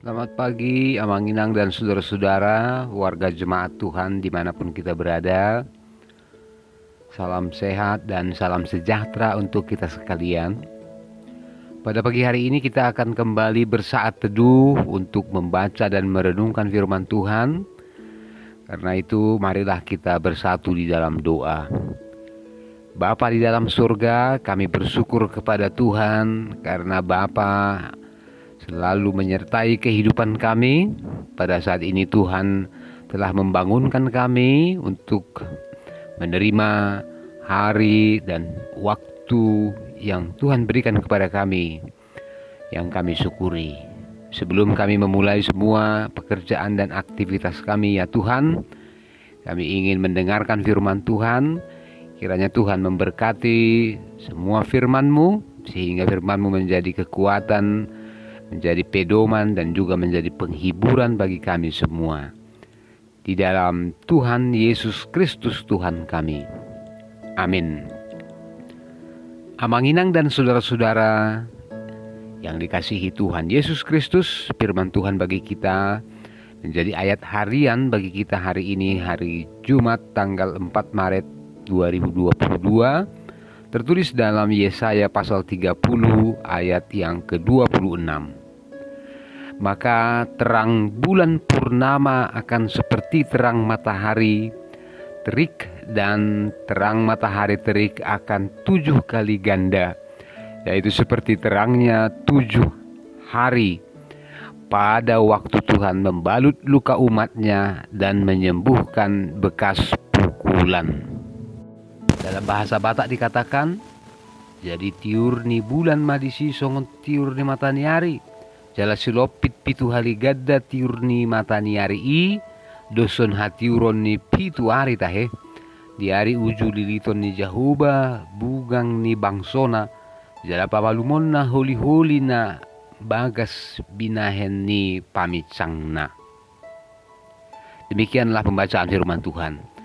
Selamat pagi, Amang Inang dan saudara-saudara, warga jemaat Tuhan dimanapun kita berada. Salam sehat dan salam sejahtera untuk kita sekalian. Pada pagi hari ini kita akan kembali bersaat teduh untuk membaca dan merenungkan firman Tuhan. Karena itu marilah kita bersatu di dalam doa. Bapa di dalam surga, kami bersyukur kepada Tuhan karena Bapa selalu menyertai kehidupan kami. Pada saat ini Tuhan telah membangunkan kami untuk menerima hari dan waktu yang Tuhan berikan kepada kami, yang kami syukuri. Sebelum kami memulai semua pekerjaan dan aktivitas kami, ya Tuhan, kami ingin mendengarkan firman Tuhan. Kiranya Tuhan memberkati semua firman-Mu, sehingga firman-Mu menjadi kekuatan, menjadi pedoman, dan juga menjadi penghiburan bagi kami semua. Di dalam Tuhan Yesus Kristus Tuhan kami. Amin. Amang Inang dan saudara-saudara yang dikasihi Tuhan Yesus Kristus, firman Tuhan bagi kita menjadi ayat harian bagi kita hari ini, hari Jumat tanggal 4 Maret 2022, tertulis dalam Yesaya pasal 30 ayat yang ke-26. Maka terang bulan purnama akan seperti terang matahari terik, dan terang matahari terik akan 7 kali ganda, yaitu seperti terangnya 7 hari pada waktu Tuhan membalut luka umatnya dan menyembuhkan bekas pukulan. Dalam bahasa Batak dikatakan, jadi tiur ni bulan madisi songon tiur ni mataniari, jala silopit pitu hali gadda tiur ni mataniari i, doson hatiuron ni pitu hari tahe, di hari uju liliton ni jahuba, bugang ni bangsona, jala pamalumon na holi-holi na bagas binahen ni pamicangna. Demikianlah pembacaan firman Tuhan.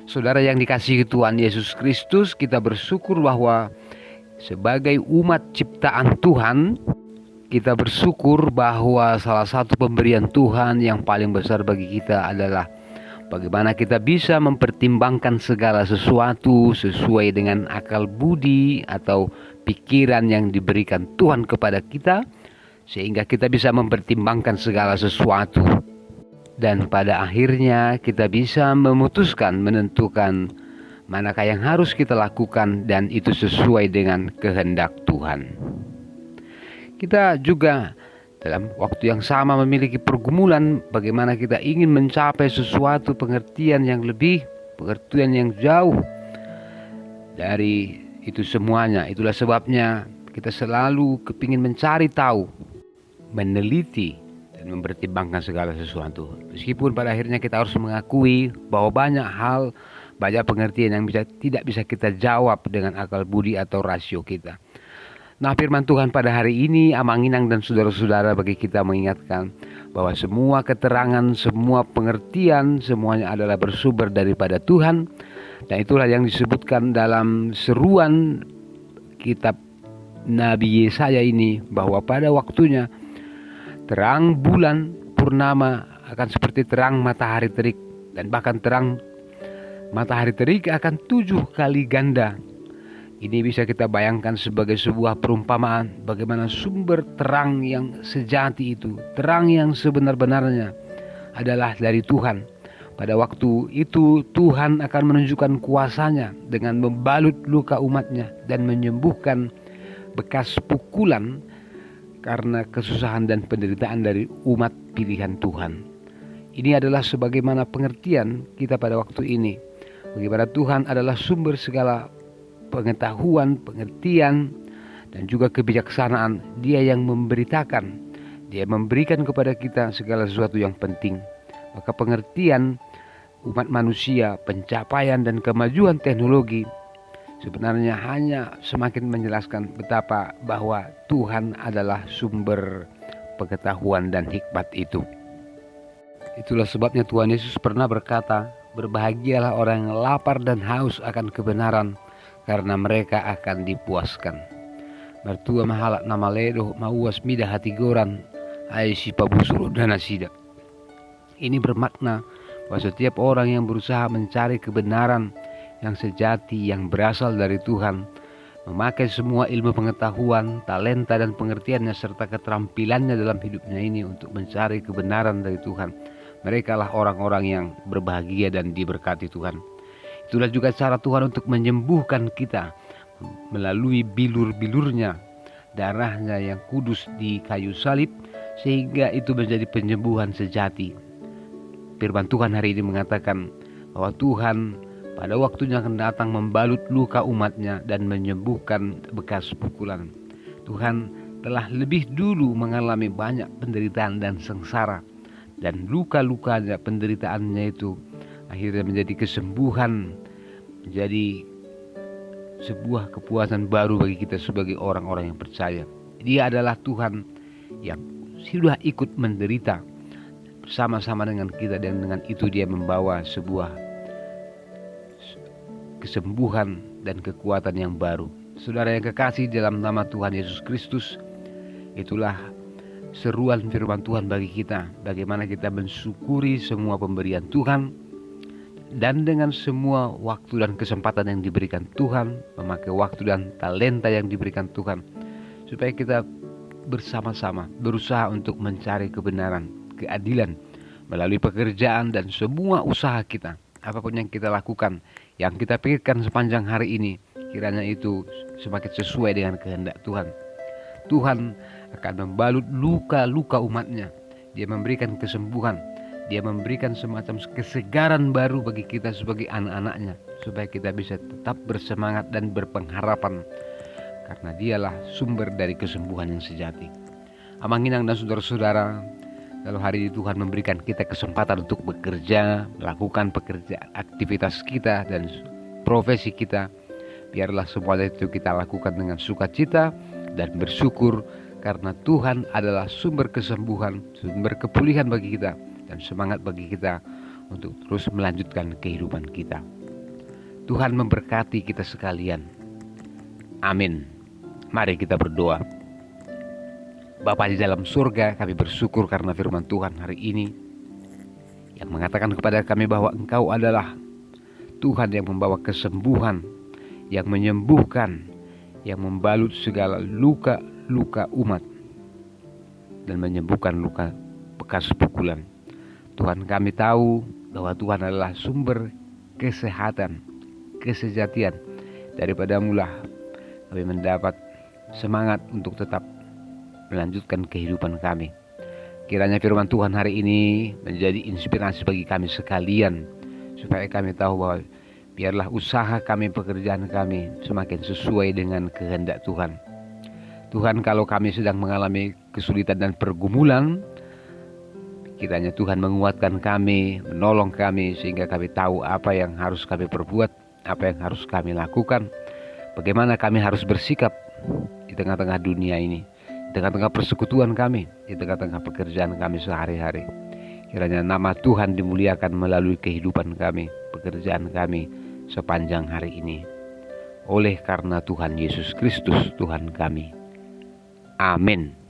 Saudara yang dikasihi Tuhan Yesus Kristus, kita bersyukur bahwa sebagai umat ciptaan Tuhan, kita bersyukur bahwa salah satu pemberian Tuhan yang paling besar bagi kita adalah bagaimana kita bisa mempertimbangkan segala sesuatu sesuai dengan akal budi atau pikiran yang diberikan Tuhan kepada kita, sehingga kita bisa mempertimbangkan segala sesuatu. Dan pada akhirnya kita bisa memutuskan, menentukan manakah yang harus kita lakukan dan itu sesuai dengan kehendak Tuhan. Kita juga dalam waktu yang sama memiliki pergumulan bagaimana kita ingin mencapai sesuatu pengertian yang lebih, pengertian yang jauh dari itu semuanya. Itulah sebabnya kita selalu kepingin mencari tahu, meneliti, dan mempertimbangkan segala sesuatu. Meskipun pada akhirnya kita harus mengakui bahwa banyak hal, banyak pengertian yang tidak bisa kita jawab dengan akal budi atau rasio kita. Nah, firman Tuhan pada hari ini, Amang Inang dan saudara-saudara, bagi kita mengingatkan bahwa semua keterangan, semua pengertian, semuanya adalah bersumber daripada Tuhan. Dan itulah yang disebutkan dalam seruan kitab Nabi Yesaya ini, bahwa pada waktunya terang bulan purnama akan seperti terang matahari terik, dan bahkan terang matahari terik akan 7 kali ganda. Ini bisa kita bayangkan sebagai sebuah perumpamaan bagaimana sumber terang yang sejati itu, terang yang sebenar-benarnya adalah dari Tuhan. Pada waktu itu Tuhan akan menunjukkan kuasanya dengan membalut luka umatnya dan menyembuhkan bekas pukulan karena kesusahan dan penderitaan dari umat pilihan Tuhan. Ini adalah sebagaimana pengertian kita pada waktu ini. Bagaimana Tuhan adalah sumber segala pengetahuan, pengertian, dan juga kebijaksanaan. Dia yang memberitakan, Dia memberikan kepada kita segala sesuatu yang penting. Maka pengertian umat manusia, pencapaian dan kemajuan teknologi sebenarnya hanya semakin menjelaskan betapa bahwa Tuhan adalah sumber pengetahuan dan hikmat itu. Itulah sebabnya Tuhan Yesus pernah berkata, berbahagialah orang yang lapar dan haus akan kebenaran, karena mereka akan dipuaskan. Mertua mahalak nama ledo mauas mida hati goran, ai si pabusuru dana sida. Ini bermakna bahwa setiap orang yang berusaha mencari kebenaran yang sejati yang berasal dari Tuhan, memakai semua ilmu pengetahuan, talenta dan pengertiannya serta keterampilannya dalam hidupnya ini untuk mencari kebenaran dari Tuhan. Mereka lah orang-orang yang berbahagia dan diberkati Tuhan. Itulah juga cara Tuhan untuk menyembuhkan kita melalui bilur-bilurnya, darahnya yang kudus di kayu salib, sehingga itu menjadi penyembuhan sejati. Firman Tuhan hari ini mengatakan bahwa Tuhan pada waktunya akan datang membalut luka umatnya dan menyembuhkan bekas pukulan. Tuhan telah lebih dulu mengalami banyak penderitaan dan sengsara, dan luka-lukanya, penderitaannya itu akhirnya menjadi kesembuhan, menjadi sebuah kepuasan baru bagi kita sebagai orang-orang yang percaya. Dia adalah Tuhan yang sudah ikut menderita bersama-sama dengan kita, dan dengan itu dia membawa sebuah kesembuhan dan kekuatan yang baru. Saudara yang kekasih dalam nama Tuhan Yesus Kristus, itulah seruan firman Tuhan bagi kita, bagaimana kita mensyukuri semua pemberian Tuhan, dan dengan semua waktu dan kesempatan yang diberikan Tuhan, memakai waktu dan talenta yang diberikan Tuhan, supaya kita bersama-sama berusaha untuk mencari kebenaran, keadilan melalui pekerjaan dan semua usaha kita. Apapun yang kita lakukan, yang kita pikirkan sepanjang hari ini, kiranya itu semakin sesuai dengan kehendak Tuhan. Tuhan akan membalut luka-luka umatnya. Dia memberikan kesembuhan. Dia memberikan semacam kesegaran baru bagi kita sebagai anak-anaknya, supaya kita bisa tetap bersemangat dan berpengharapan, karena dialah sumber dari kesembuhan yang sejati. Amang Inang dan saudara-saudara, kalau hari ini Tuhan memberikan kita kesempatan untuk bekerja, melakukan pekerjaan, aktivitas kita dan profesi kita, biarlah semuanya itu kita lakukan dengan sukacita dan bersyukur, karena Tuhan adalah sumber kesembuhan, sumber kepulihan bagi kita, dan semangat bagi kita untuk terus melanjutkan kehidupan kita. Tuhan memberkati kita sekalian. Amin. Mari kita berdoa. Bapa di dalam surga, kami bersyukur karena firman Tuhan hari ini yang mengatakan kepada kami bahwa Engkau adalah Tuhan yang membawa kesembuhan, yang menyembuhkan, yang membalut segala luka-luka umat dan menyembuhkan luka bekas pukulan. Tuhan, kami tahu bahwa Tuhan adalah sumber kesehatan, kesejatian. Daripada-Mu lah kami mendapat semangat untuk tetap melanjutkan kehidupan kami. Kiranya firman Tuhan hari ini menjadi inspirasi bagi kami sekalian, supaya kami tahu bahwa biarlah usaha kami, pekerjaan kami semakin sesuai dengan kehendak Tuhan. Tuhan, kalau kami sedang mengalami kesulitan dan pergumulan, kiranya Tuhan menguatkan kami, menolong kami, sehingga kami tahu apa yang harus kami perbuat, apa yang harus kami lakukan, bagaimana kami harus bersikap di tengah-tengah dunia ini, di tengah-tengah persekutuan kami, di tengah-tengah pekerjaan kami sehari-hari. Kiranya nama Tuhan dimuliakan melalui kehidupan kami, pekerjaan kami sepanjang hari ini. Oleh karena Tuhan Yesus Kristus Tuhan kami. Amin.